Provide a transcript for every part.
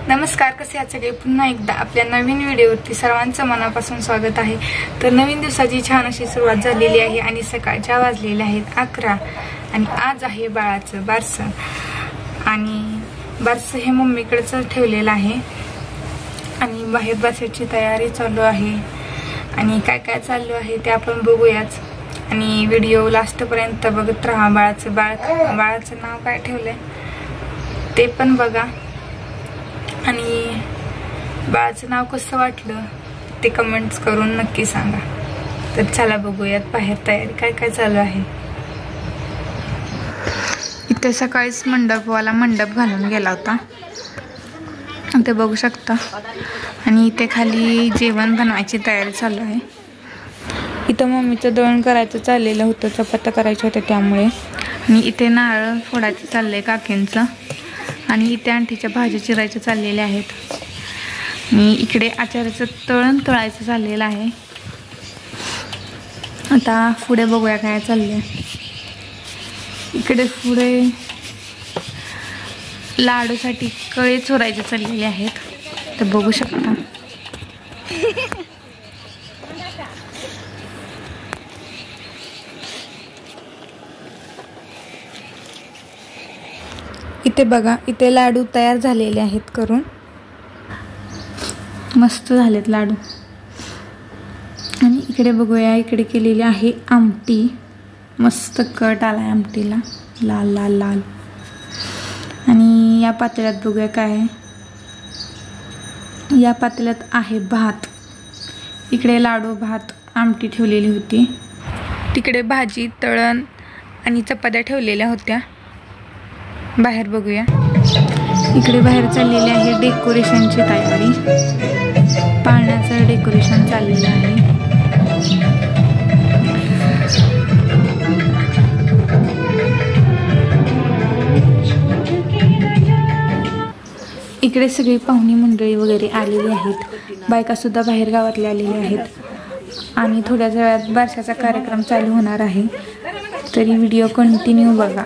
नमस्कार, कसे आहात सगळे? पुन्हा एकदा आपल्या नवीन व्हिडिओवरती सर्वांचं मनापासून स्वागत आहे। तर नवीन दिवसाची छान अशी सुरुवात झालेली आहे आणि सकाळच्या वाजलेल्या आहेत 11 आणि आज आहे बाळाचं बारसं आणि बारसं हे मम्मीकडेच ठेवलेलं आहे आणि बाहेर बसायची तयारी चालू आहे आणि काय काय चालू आहे ते आपण बघूयाच आणि व्हिडिओ लास्ट पर्यंत बघत राहा। बाळाचं नाव काय ठेवलंय ते पण बघा आणि बाळाचं नाव कसं वाटलं ते कमेंट्स करून नक्की सांगा। तर चला बघूयात बाहेर तयारी काय काय चालू आहे। इथे सकाळीच मंडप घालून गेला होता ते बघू शकता आणि इथे खाली जेवण बनवायची तयारी चालू आहे। इथं मम्मीचं दळण करायचं चाललेलं होतं, चपात्या करायच्या होत्या त्यामुळे, आणि इथे नारळ फोडायचं चाललंय काकींचं आणि इथे आंटीच्या भाज्या चिरायच्या चाललेल्या आहेत आणि इकडे आचार्याचं तळण तळायचं चाललेलं आहे। आता पुढे बघूया काय चाललंय। इकडे पुढे लाडूसाठी कळे चोरायचे चाललेले आहेत तर बघू शकता। इथे बघा, इथे लाडू तयार झालेले आहेत करून, मस्त झालेत लाडू। आणि इकडे बघूया, इकडे केलेली आहे आमटी, मस्त कट आलाय आमटीला, लाल लाल लाल। आणि या पातेल्यात बघूया काय आहे, या पातेल्यात आहे भात। इकडे लाडू भात आमटी ठेवलेली होती, तिकडे भाजी तळण आणि चपात्या ठेवलेल्या होत्या। बाहेर बघूया, इकडे बाहेर चाललेली आहे डेकोरेशनची तयारी, पाळण्याचं डेकोरेशन चाललेलं आहे। इकडे सगळी पाहुणी मंडळी वगैरे आलेली आहेत, बायका सुद्धा बाहेर गावातले आलेले आहेत आणि थोड्याच वेळात बारशाचा कार्यक्रम चालू होणार आहे, तरी व्हिडिओ कंटिन्यू बघा।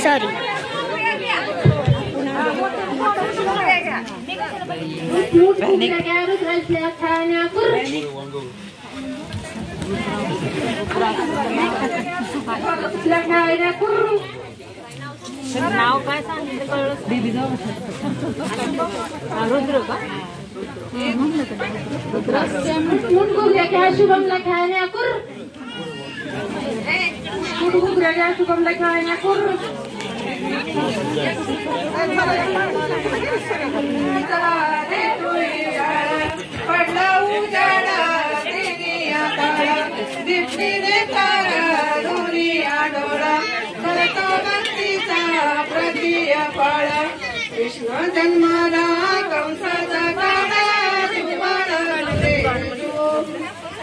Sorry. नाव काय सांगितलं कळलं दीदी जाऊ रुद्र का शुभम लखाण्या कुर शुभम लखाण्या कुर पडला उजाडा देनिया काळा दिपीने तारा दुनिया डोळा करतो भक्तीचा प्रतीय पाळा कृष्ण जन्माला कंसाचा काळा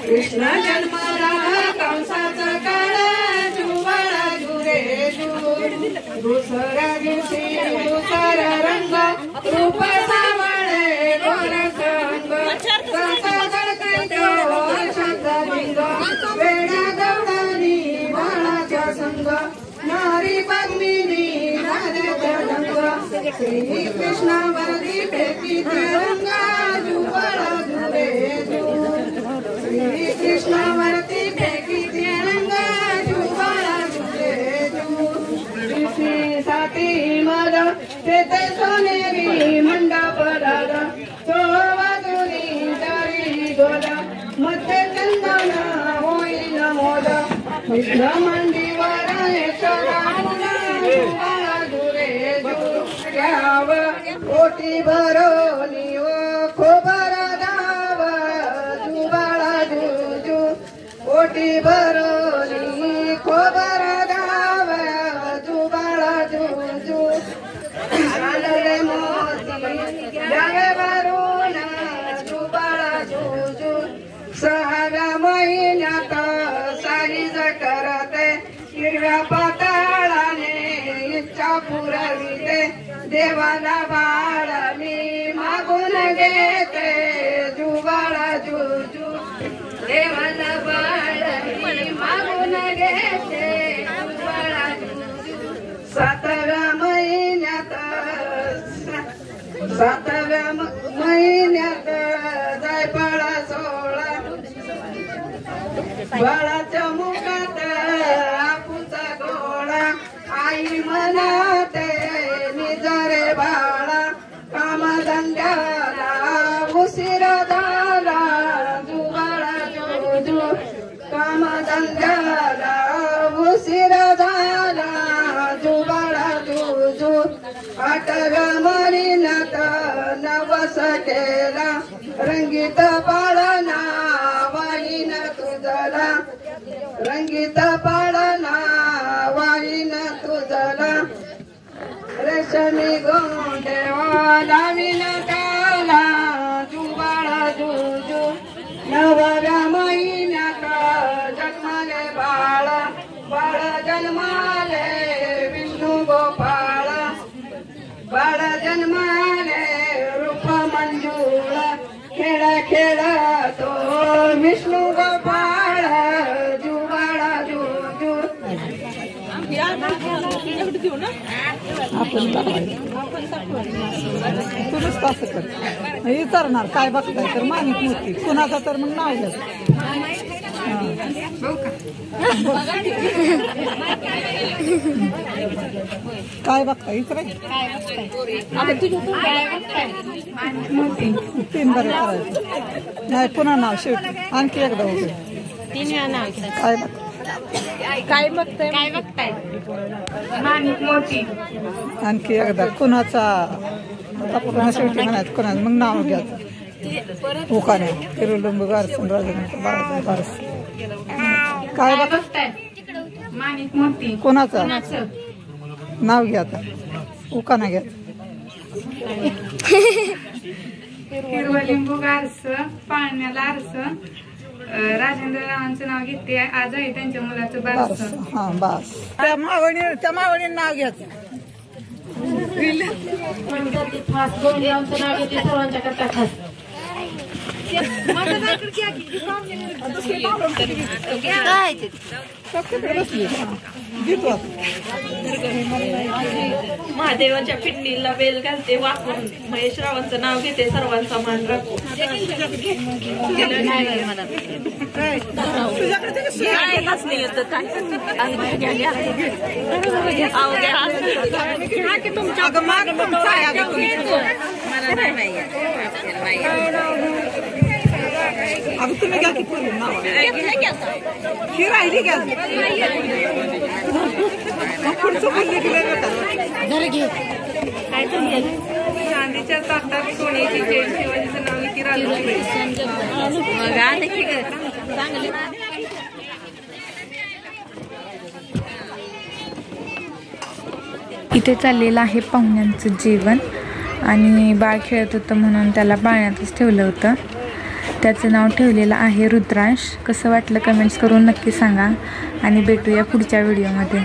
कृष्ण जन्माला कंसाचा काळा जुवाळा जुरे दुसरा दिवशी दुसरा रंग रूप सावळे गोरख अंग कंसा दडकायचो शांता लिंग वेड्या गवळणी बाळाच्या संग नारी पद्मिनी राजाच्या रंग श्री कृष्णावरती फेकी रंगा जुवाळा जुरे श्री कृष्णावरती फेकी रंगा जुवाळा जुरे साती मद तेथे सोनेरी मंडप दादा चोवाजुनी चारी गोदा मध्ये चंदना होईल मोद कृष्ण मंदिवर घ्याव कोटी भरोनी व खोबर दाव जुबाळा जुजू कोटी भरोनी खोबर दाव जुबाळा जुजू आनंदे मोती द्यावे भरून जुबाळा जुजू 6व्या महिन्यात साईज करते हिरव्या पाताळाने इच्छा पुरविते देवाला बाळ मी मागून घेते जुबाळा जुजू देवाला बाळ मी मागून घेते जुबाळा जुजू 7व्या महिन्यात जायफळा सोळा बाळाच्या मुखात आपूचा गोळा आई म्हणते निजरे बाळा कामधंद्याला उशीर झाला जुबाळा जुजू कामधंद्याला उशीर झाला जुबाळा जुजू 8व्या महिन्यात नवस केला रंगीत पाळणा वाईन तुझला रंगीत पाळणा वाईन तुझला रेशमी गोंडेवा लावीन त्याला जुबा मंजूळ खेळ खेळतो विष्णू गोपाळ जुवाळा जुजू. तुम्हीच तसं कर विचारणार काय बघताय तर माणिक मूर्ती कुणाचा तर मग नाव घ्या. काय बघताय विचारा तीन बरे करायचं नाही पुन्हा नाव शेवटी आणखी एकदा वगैरे तीन वेळा नाव काय बघताय माणिक मोती. आणखी एकदा कुणाचा पुन्हा शेवटी म्हणायचं कुणाचं मग नाव घ्यायचं. उकाने तिरुलिंब गारसन राजनंतर बारस काय बघताय माणिक मोती. कोणाचं नाव घ्या आता उकाना घ्या. हिरवं लिंबू गारस पाण्याला आरस. राजेंद्र रावांचं नाव घेते. आज आहे त्यांच्या मुलाचं बारस. हा बास त्या मावणी नाव घ्यायचं. सर्वांच्या करता खास महादेवाच्या पिंडीला बेल घालते वाकून महेशरावांचं नाव घेते सर्वांचा मान राखू. अगं तुम्ही घ्या की ही राहिली घ्या पुढचं बोलले गेलं. चांदीच्या ताटात सोन्याची चेन शिवाजीचं नाव इथे राहिलं. इथे चाललेलं आहे पाहुण्यांचं जेवण आणि बाळ खेळत होतं म्हणून त्याला पाळण्यातच ठेवलं होतं. त्याचं नाव ठेवलेलं आहे रुद्रांश. कसं वाटलं कमेंट्स करून नक्की सांगा आणि भेटूया पुढच्या व्हिडिओमध्ये.